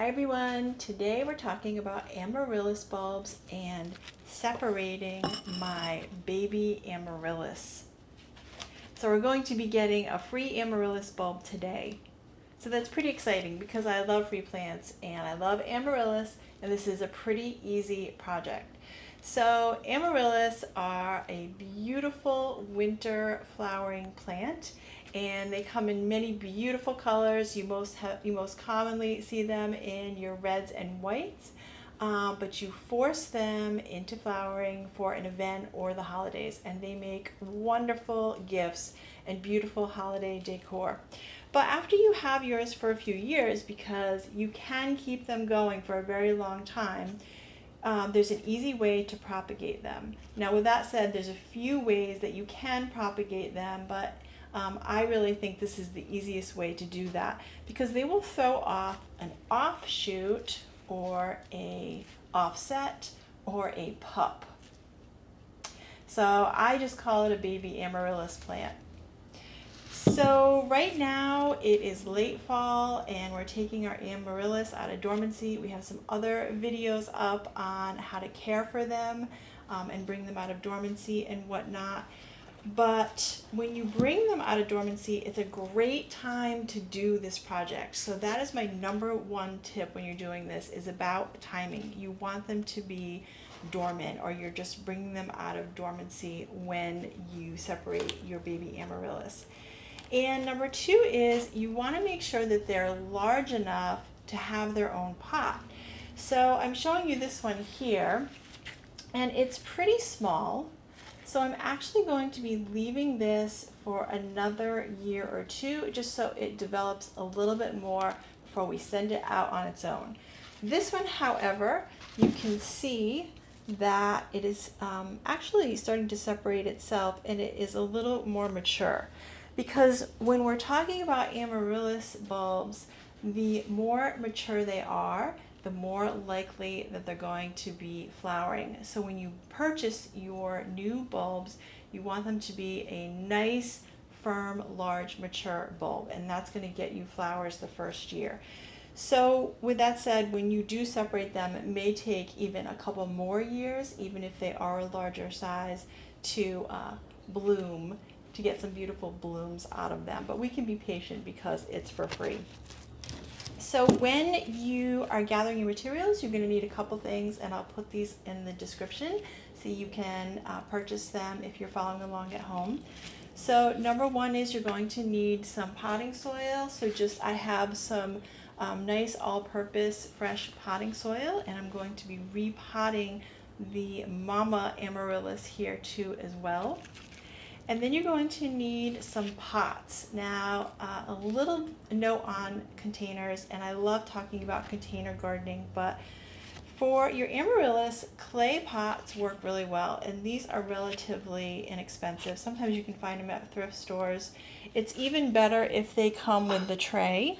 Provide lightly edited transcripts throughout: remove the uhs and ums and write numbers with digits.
Hi everyone, today we're talking about Amaryllis bulbs and separating my baby Amaryllis. So we're going to be getting a free Amaryllis bulb today. So that's pretty exciting because I love free plants and I love Amaryllis, and this is a pretty easy project. So Amaryllis are a beautiful winter flowering plant, and they come in many beautiful colors. You most commonly see them in your reds and whites, but you force them into flowering for an event or the holidays, and they make wonderful gifts and beautiful holiday decor. But after you have yours for a few years, because you can keep them going for a very long time, there's an easy way to propagate them. Now, with that said, there's a few ways that you can propagate them, but I really think this is the easiest way to do that because they will throw off an offshoot or a offset or a pup. So I just call it a baby Amaryllis plant. So right now it is late fall and we're taking our Amaryllis out of dormancy. We have some other videos up on how to care for them and bring them out of dormancy and whatnot. But when you bring them out of dormancy, it's a great time to do this project. So that is my number one tip when you're doing this, is about timing. You want them to be dormant, or you're just bringing them out of dormancy when you separate your baby Amaryllis. And number two is you want to make sure that they're large enough to have their own pot. So I'm showing you this one here, and it's pretty small. So I'm actually going to be leaving this for another year or two, just so it develops a little bit more before we send it out on its own. This one, however, you can see that it is actually starting to separate itself, and it is a little more mature. Because when we're talking about Amaryllis bulbs, the more mature they are, the more likely that they're going to be flowering. So when you purchase your new bulbs, you want them to be a nice, firm, large, mature bulb, and that's going to get you flowers the first year. So with that said, when you do separate them, it may take even a couple more years, even if they are a larger size, to bloom, to get some beautiful blooms out of them. But we can be patient because it's for free. So when you are gathering your materials, you're going to need a couple things, and I'll put these in the description so you can purchase them if you're following along at home. So number one is you're going to need some potting soil. So I have some nice all-purpose fresh potting soil, and I'm going to be repotting the mama Amaryllis here too as well. And then you're going to need some pots. Now, a little note on containers, and I love talking about container gardening, but for your Amaryllis, clay pots work really well, and these are relatively inexpensive. Sometimes you can find them at thrift stores. It's even better if they come with the tray.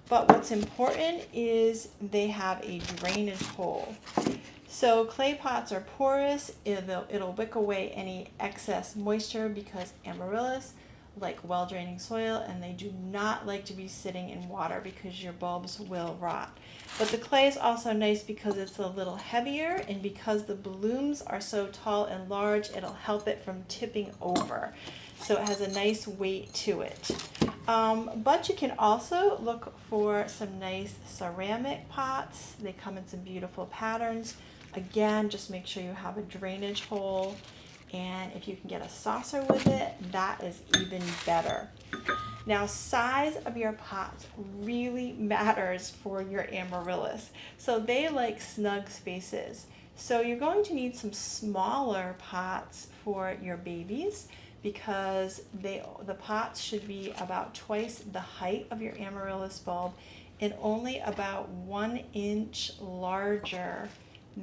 But what's important is they have a drainage hole. So clay pots are porous, it'll wick away any excess moisture because Amaryllis like well-draining soil, and they do not like to be sitting in water because your bulbs will rot. But the clay is also nice because it's a little heavier, and because the blooms are so tall and large, it'll help it from tipping over. So it has a nice weight to it. But you can also look for some nice ceramic pots. They come in some beautiful patterns. Again, just make sure you have a drainage hole, and if you can get a saucer with it, that is even better. Now, size of your pots really matters for your Amaryllis. So they like snug spaces. So you're going to need some smaller pots for your babies, because the pots should be about twice the height of your Amaryllis bulb and only about 1 inch larger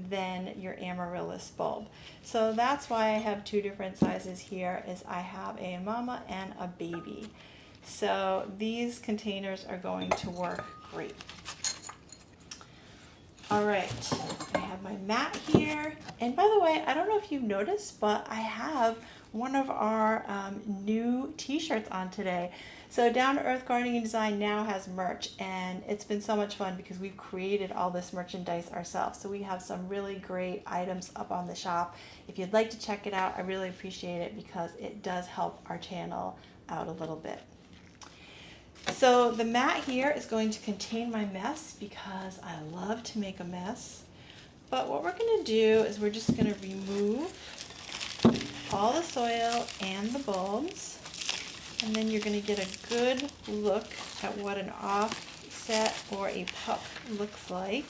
than your Amaryllis bulb. So that's why I have two different sizes here, is I have a mama and a baby. So these containers are going to work great. All right, I have my mat here. And by the way, I don't know if you've noticed, but I have one of our new t-shirts on today. So Down to Earth Gardening and Design now has merch, and it's been so much fun because we've created all this merchandise ourselves. So we have some really great items up on the shop. If you'd like to check it out, I really appreciate it because it does help our channel out a little bit. So the mat here is going to contain my mess because I love to make a mess. But what we're going to do is we're just going to remove all the soil and the bulbs. And then you're going to get a good look at what an offset or a pup looks like.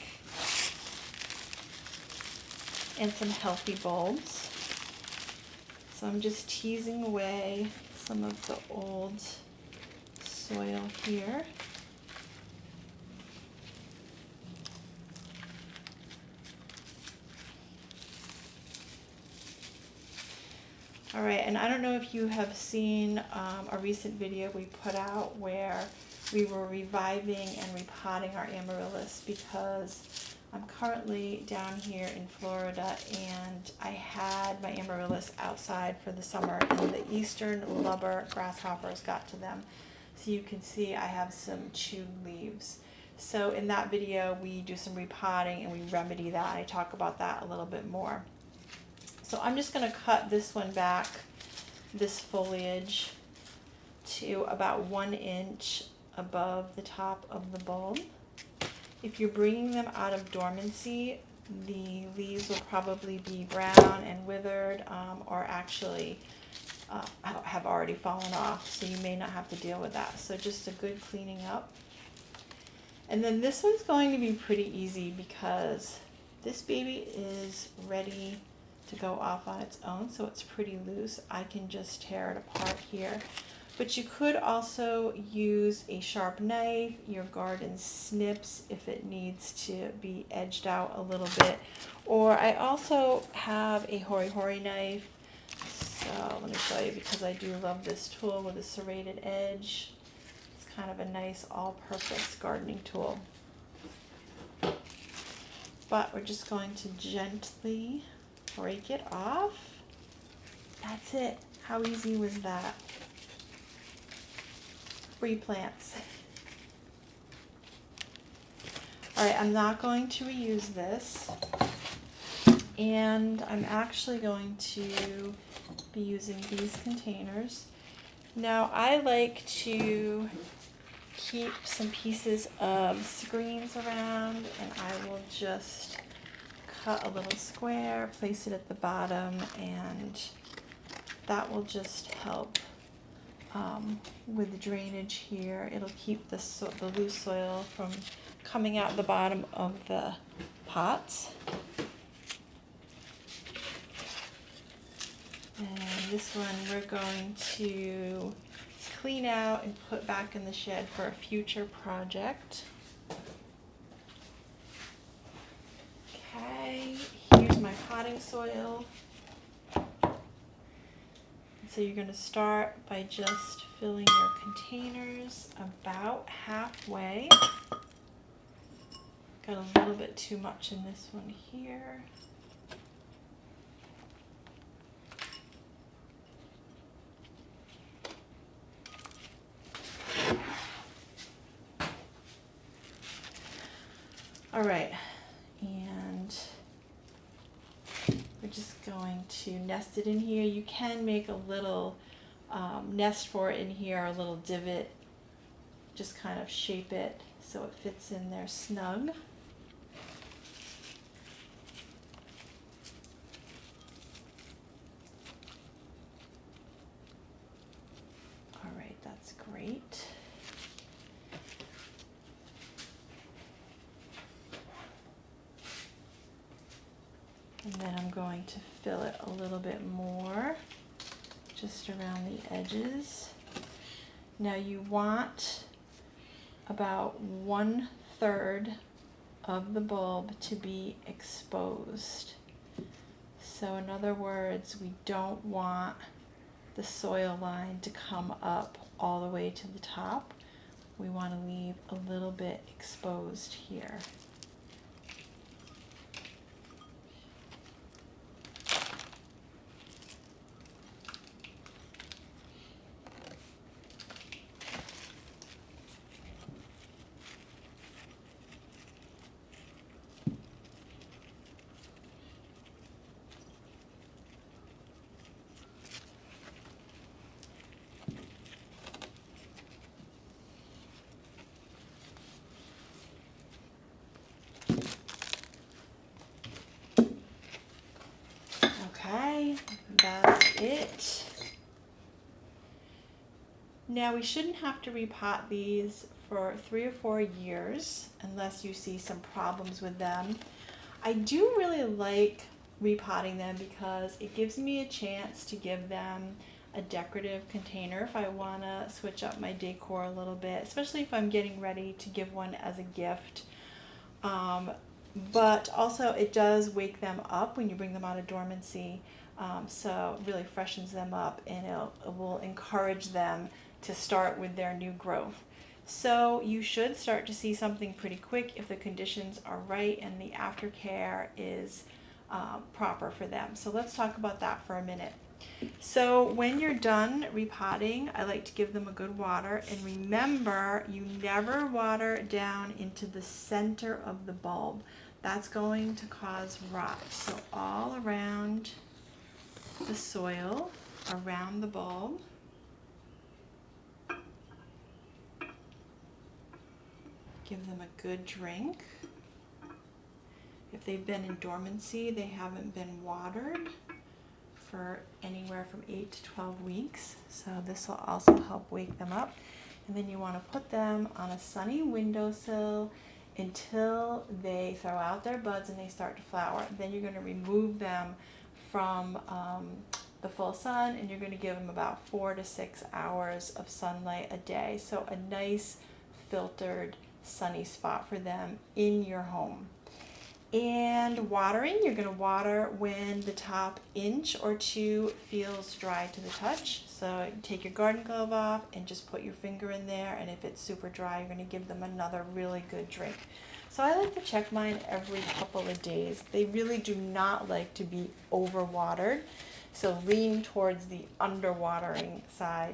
And some healthy bulbs. So I'm just teasing away some of the old soil here. All right, and I don't know if you have seen a recent video we put out where we were reviving and repotting our amaryllis because I'm currently down here in Florida and I had my amaryllis outside for the summer and the eastern lubber grasshoppers got to them. So you can see I have some chewed leaves. So in that video we do some repotting and we remedy that. I talk about that a little bit more. So I'm just going to cut this one back, this foliage, to about 1 inch above the top of the bulb. If you're bringing them out of dormancy, the leaves will probably be brown and withered or actually have already fallen off, so you may not have to deal with that. So just a good cleaning up. And then this one's going to be pretty easy because this baby is ready to go off on its own, so it's pretty loose. I can just tear it apart here. But you could also use a sharp knife, your garden snips if it needs to be edged out a little bit. Or I also have a hori-hori knife. So let me show you because I do love this tool with a serrated edge. It's kind of a nice all-purpose gardening tool. But we're just going to gently break it off. That's it. How easy was that? Free plants. All right, I'm not going to reuse this. And I'm actually going to be using these containers. Now I like to keep some pieces of screens around, and I will just cut a little square, place it at the bottom, and that will just help with the drainage here. It'll keep the loose soil from coming out the bottom of the pots. And this one we're going to clean out and put back in the shed for a future project. Okay, here's my potting soil. So you're going to start by just filling your containers about halfway. Got a little bit too much in this one here. All right, and we're just going to nest it in here. You can make a little nest for it in here, a little divot. Just kind of shape it so it fits in there snug. All right, that's great. And then I'm going to fill it a little bit more, just around the edges. Now you want about 1/3 of the bulb to be exposed. So in other words, we don't want the soil line to come up all the way to the top. We want to leave a little bit exposed here. it. Now we shouldn't have to repot these for 3 or 4 years unless you see some problems with them. I do really like repotting them because it gives me a chance to give them a decorative container if I want to switch up my decor a little bit, especially if I'm getting ready to give one as a gift. But also it does wake them up when you bring them out of dormancy, so it really freshens them up, and it will encourage them to start with their new growth. So you should start to see something pretty quick if the conditions are right and the aftercare is proper for them. So let's talk about that for a minute. So when you're done repotting, I like to give them a good water, and remember, you never water down into the center of the bulb. That's going to cause rot. So all around the soil, around the bulb. Give them a good drink. If they've been in dormancy, they haven't been watered for anywhere from 8 to 12 weeks. So this will also help wake them up. And then you want to put them on a sunny windowsill until they throw out their buds and they start to flower. Then you're going to remove them from the full sun, and you're going to give them about 4 to 6 hours of sunlight a day. So a nice filtered sunny spot for them in your home. And watering, you're going to water when the top inch or 2 feels dry to the touch. So take your garden glove off and just put your finger in there, and if it's super dry, you're going to give them another really good drink. So I like to check mine every couple of days. They really do not like to be overwatered, so lean towards the underwatering side.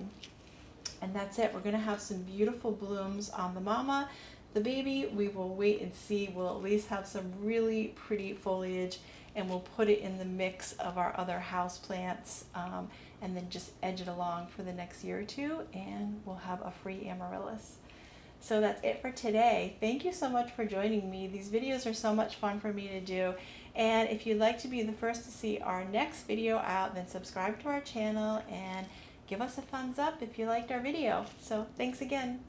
And that's it. We're going to have some beautiful blooms on the mama. The baby, we will wait and see. We'll at least have some really pretty foliage, and we'll put it in the mix of our other house plants, and then just edge it along for the next year or 2, and we'll have a free amaryllis. So that's it for today. Thank you so much for joining me. These videos are so much fun for me to do. And if you'd like to be the first to see our next video out, then subscribe to our channel and give us a thumbs up if you liked our video. So thanks again.